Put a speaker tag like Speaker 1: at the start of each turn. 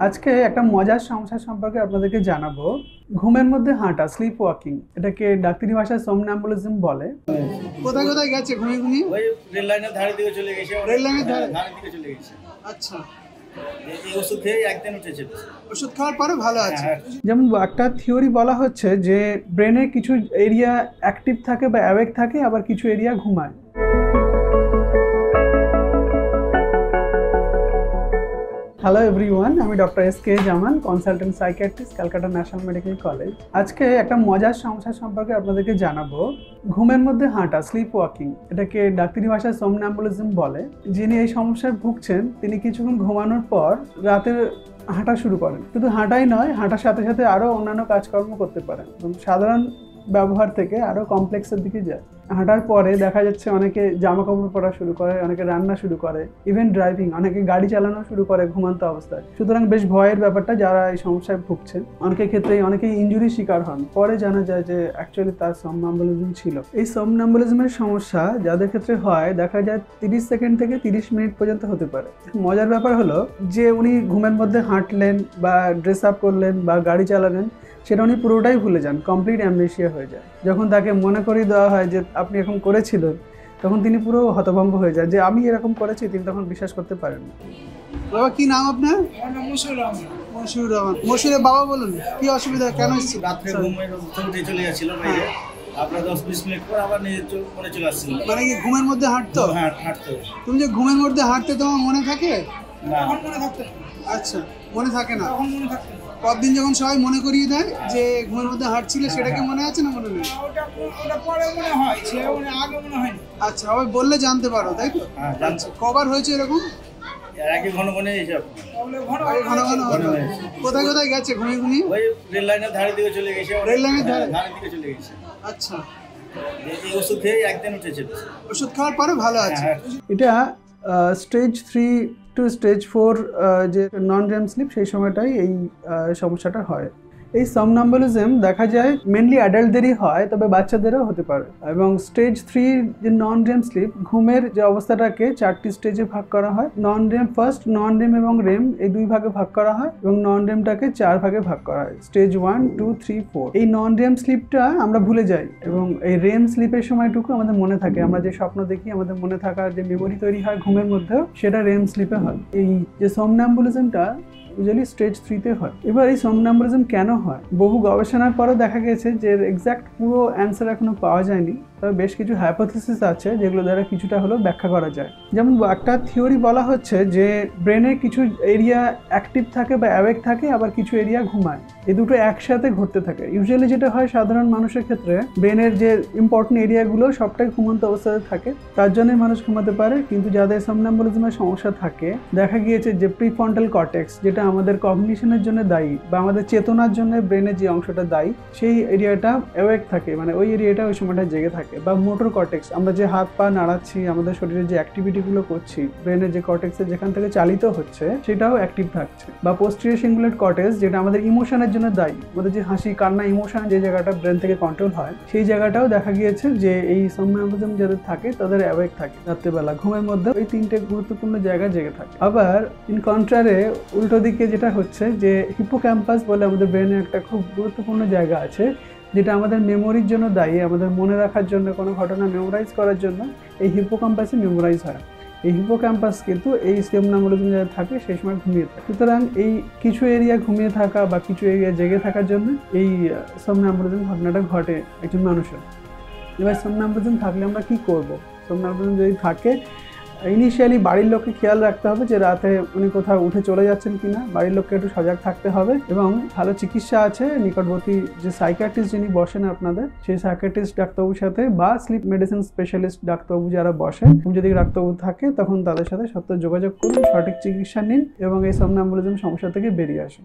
Speaker 1: আজকে একটা মজার সমস্যা সম্পর্কে আপনাদেরকে জানাবো। ঘুমের মধ্যে হাঁটা, স্লিপ ওয়াকিং, এটাকে ডাক্তারি ভাষায় somnambulism বলে। কোথায় কোথায় গেছে ঘুমিয়ে ঘুমিয়ে?
Speaker 2: ওই রেল লাইনের ধারে দিকে চলে গেছে।
Speaker 1: রেল লাইনের ধারে
Speaker 2: দিকে চলে গেছে।
Speaker 1: আচ্ছা,
Speaker 2: এই ওষুধ খেয়ে একদিন উঠেছে।
Speaker 1: ওষুধ খাওয়ার পরে ভালো আছে।
Speaker 2: হ্যাঁ।
Speaker 1: যেমন একটা থিওরি বলা হচ্ছে যে ব্রেনের কিছু এরিয়া অ্যাক্টিভ থাকে বা অ্যাওয়েক থাকে, আবার কিছু এরিয়া ঘুমায়। হ্যালো এভরিওয়ান, আমি doctor S K. Zaman, consultant psychiatrist, Calcutta National Medical College. আজকে একটা মজার সমস্যা সম্পর্কে আপনাদেরকে জানাবো। ঘুমের মধ্যে হাঁটা, স্লিপ ওয়াকিং, এটাকে ডাক্তারি ভাষায় somnambulism বলে। যিনি এই সমস্যায় ভুগছেন তিনি কিছুক্ষণ ঘুমানোর পর রাতে হাঁটা শুরু করেন। শুধু হাঁটাই নয়, হাঁটার সাথে সাথে আরও অন্যান্য কাজকর্ম করতে পারেন। সাধারণ ব্যবহার থেকে আরও কমপ্লেক্সের দিকে যায়। হাঁটার পরে দেখা যাচ্ছে অনেকে জামা কাপড় পরা শুরু করে, অনেকে রান্না শুরু করে, ইভেন ড্রাইভিং, অনেকে গাড়ি চালানো শুরু করে ঘুমান্ত অবস্থায়। সুতরাং বেশ ভয়ের ব্যাপারটা যারা এই সমস্যায় ভুগছেন। অনেকের ক্ষেত্রে অনেকেই ইনজুরির শিকার হন, পরে জানা যায় যে অ্যাকচুয়ালি তার somnambulism ছিল। এই somnambulism-এর সমস্যা যাদের ক্ষেত্রে হয় দেখা যায় 30 সেকেন্ড থেকে 30 মিনিট পর্যন্ত হতে পারে। মজার ব্যাপার হলো যে উনি ঘুমের মধ্যে হাঁটলেন বা ড্রেস আপ করলেন বা গাড়ি চালালেন, সেটা উনি পুরোটাই ভুলে যান, কমপ্লিট অ্যামনেশিয়া হয়ে যায়। যখন তাকে মনে করিয়ে দেওয়া হয় যে আপনি এরকম করেছিলেন, তখন তিনি পুরো হতভম্ব হয়ে যায় যে আমি এরকম করেছি। তিনি তখন বিশ্বাস করতে পারেন না। বাবা, কি নাম আপনার?
Speaker 3: মশুর রহমান।
Speaker 1: মশুর রহমান। মশুরের বাবা বলুন, কি অসুবিধা, কেন এসেছিল?
Speaker 2: রাত্রে ঘুমের উঠে চলে যাচ্ছিল বাইরে। আপনার 10-20 মিনিট পর আবার নিজের মনে চলে আসছিল।
Speaker 1: মানে কি ঘুমের মধ্যে হাঁটতো?
Speaker 2: হ্যাঁ, হাঁটতো।
Speaker 1: তুমি যে ঘুমের মধ্যে হাঁটতে তোমার মনে থাকে?
Speaker 2: না,
Speaker 3: তখন মনে থাকতো না।
Speaker 1: আচ্ছা, মনে থাকে না।
Speaker 3: তখন মনে থাকতো না।
Speaker 1: পরদিন যখন সবাই মনে করিয়ে দেয় যে ঘুমের মধ্যে হাঁটছিলে, সেটা কি মনে আছে না মনে নেই?
Speaker 3: ওটা পরে মনে হয়, সে আগে মনে হয়নি।
Speaker 1: আচ্ছা, সবাই বললে জানতে পারো, তাই তো?
Speaker 2: হ্যাঁ, জানছি।
Speaker 1: কবার হয়েছে এরকম?
Speaker 2: এর আগে ঘন ঘন এইসব।
Speaker 3: তাহলে ঘন
Speaker 1: আগে ঘন ঘন হতো।
Speaker 2: হয়েছে।
Speaker 1: কোথায় কোথায় গেছে ঘুমিয়ে ঘুমিয়ে?
Speaker 2: ওই রেল লাইনের ধারে দিকে চলে গেছে।
Speaker 1: রেল লাইনের ধারে?
Speaker 2: দিকে চলে গেছে।
Speaker 1: আচ্ছা,
Speaker 2: এই ওষুধ খেয়ে একদিন উঠেছে।
Speaker 1: ওষুধ খাওয়ার পরে ভালো আছে।
Speaker 2: হ্যাঁ।
Speaker 1: এটা স্টেজ 3 টু স্টেজ 4 যে নন রেম স্লিপ, সেই সময়টাই এই সমস্যাটা হয়। এই somnambulism দেখা যায় মেনলি অ্যাডাল্টদেরই হয়, তবে বাচ্চাদেরও হতে পারে। এবং স্টেজ 3 যে নন রেম স্লিপ, ঘুমের যে অবস্থাটাকে 4টি স্টেজে ভাগ করা হয়। নন রেম ফার্স্ট, নন রেম এবং রেম এই 2 ভাগে ভাগ করা হয়, এবং নন রেমটাকে 4 ভাগে ভাগ করা হয়, স্টেজ 1, 2, 3, 4। এই নন রেম স্লিপটা আমরা ভুলে যাই, এবং এই রেম স্লিপের সময়টুকু আমাদের মনে থাকে। আমরা যে স্বপ্ন দেখি, আমাদের মনে থাকার যে মেমোরি তৈরি হয় ঘুমের মধ্যেও, সেটা রেম স্লিপে হয়। এই যে somnambulismটা ইউজুয়ালি স্টেজ 3-তে হয়। এবার এই somnambulism কেন হয়? বহু গবেষণার পরে দেখা গেছে যে এক্সাক্ট পুরো অ্যান্সার এখনো পাওয়া যায়নি, তবে বেশ কিছু হাইপোথিসিস আছে যেগুলো দ্বারা কিছুটা হলেও ব্যাখ্যা করা যায়। যেমন একটা থিওরি বলা হচ্ছে যে ব্রেনের কিছু এরিয়া অ্যাক্টিভ থাকে বা অ্যাওয়েক থাকে, আবার কিছু এরিয়া ঘুমায়। এই দুটো একসাথে ঘটতে থাকে। ইউজুয়ালি যেটা হয় সাধারণ মানুষের ক্ষেত্রে, ব্রেনের যে ইম্পর্টেন্ট এরিয়াগুলো সবটাই ঘুমন্ত অবস্থাতে থাকে, তার জন্যই মানুষ ঘুমাতে পারে। কিন্তু যাদের somnambulism-এর সমস্যা থাকে, দেখা গিয়েছে যে প্রিফ্রন্টাল কর্টেক্স, যেটা আমাদের কগনিশনের জন্য দায়ী বা আমাদের চেতনার জন্য ব্রেনের যে অংশটা দায়ী, সেই এরিয়াটা অ্যাওয়েক থাকে, মানে ওই এরিয়াটা ওই সময়টা জেগে থাকে। বা মোটর কর্টেক্স, আমরা যে হাত পা নাড়াচ্ছি, আমাদের শরীরের যে অ্যাক্টিভিটিগুলো করছি, ব্রেনের যে কর্টেক্সে যেখান থেকে চালিত হচ্ছে, সেটাও অ্যাক্টিভ থাকছে। বা পোস্টেরিয়র সিঙ্গুলেট কর্টেক্স, যেটা আমাদের ইমোশনের জন্য দায়ী, আমাদের যে হাসি কান্না ইমোশন যে জায়গাটা ব্রেন থেকে কন্ট্রোল হয়, সেই জায়গাটাও দেখা গিয়েছে যে এই somnambulism যাদের থাকে তাদের অ্যাওয়েক থাকে রাত্রেবেলা। ঘুমের মধ্যে ওই 3টে গুরুত্বপূর্ণ জায়গা জেগে থাকে। আবার ইন কন্ট্রারে উল্টো দিকে যেটা হচ্ছে যে হিপোক্যাম্পাস বলে আমাদের ব্রেনের একটা খুব গুরুত্বপূর্ণ জায়গা আছে, যেটা আমাদের মেমোরির জন্য দায়ী, আমাদের মনে রাখার জন্য, কোনো ঘটনা মেমোরাইজ করার জন্য এই হিপোক্যাম্পাসে মেমোরাইজ হয়। এই হিপোক্যাম্পাস কিন্তু এই somnambulism যাদের থাকে সেই সময় ঘুমিয়ে থাকে। সুতরাং এই কিছু এরিয়া ঘুমিয়ে থাকা বা কিছু এরিয়া জেগে থাকার জন্য এই somnambulism ঘটনাটা ঘটে একজন মানুষের। এবার somnambulism থাকলে আমরা কি করব? somnambulism যদি থাকে, ইনিশিয়ালি বাড়ির লোককে খেয়াল রাখতে হবে যে রাতে উনি কোথাও উঠে চলে যাচ্ছেন কিনা। বাড়ির লোককে একটু সজাগ থাকতে হবে, এবং ভালো চিকিৎসা আছে নিকটবর্তী যে সাইকিয়াট্রিস্ট যিনি বসেন আপনাদের, সেই সাইকিয়াট্রিস্ট ডাক্তারবাবুর সাথে বা স্লিপ মেডিসিন স্পেশালিস্ট ডাক্তারবাবু যারা বসেন, যদি ডাক্তারবাবু থাকে তখন তাদের সাথে সত্য যোগাযোগ করুন, সঠিক চিকিৎসা নিন এবং এই somnambulism সমস্যা থেকে বেরিয়ে আসুন।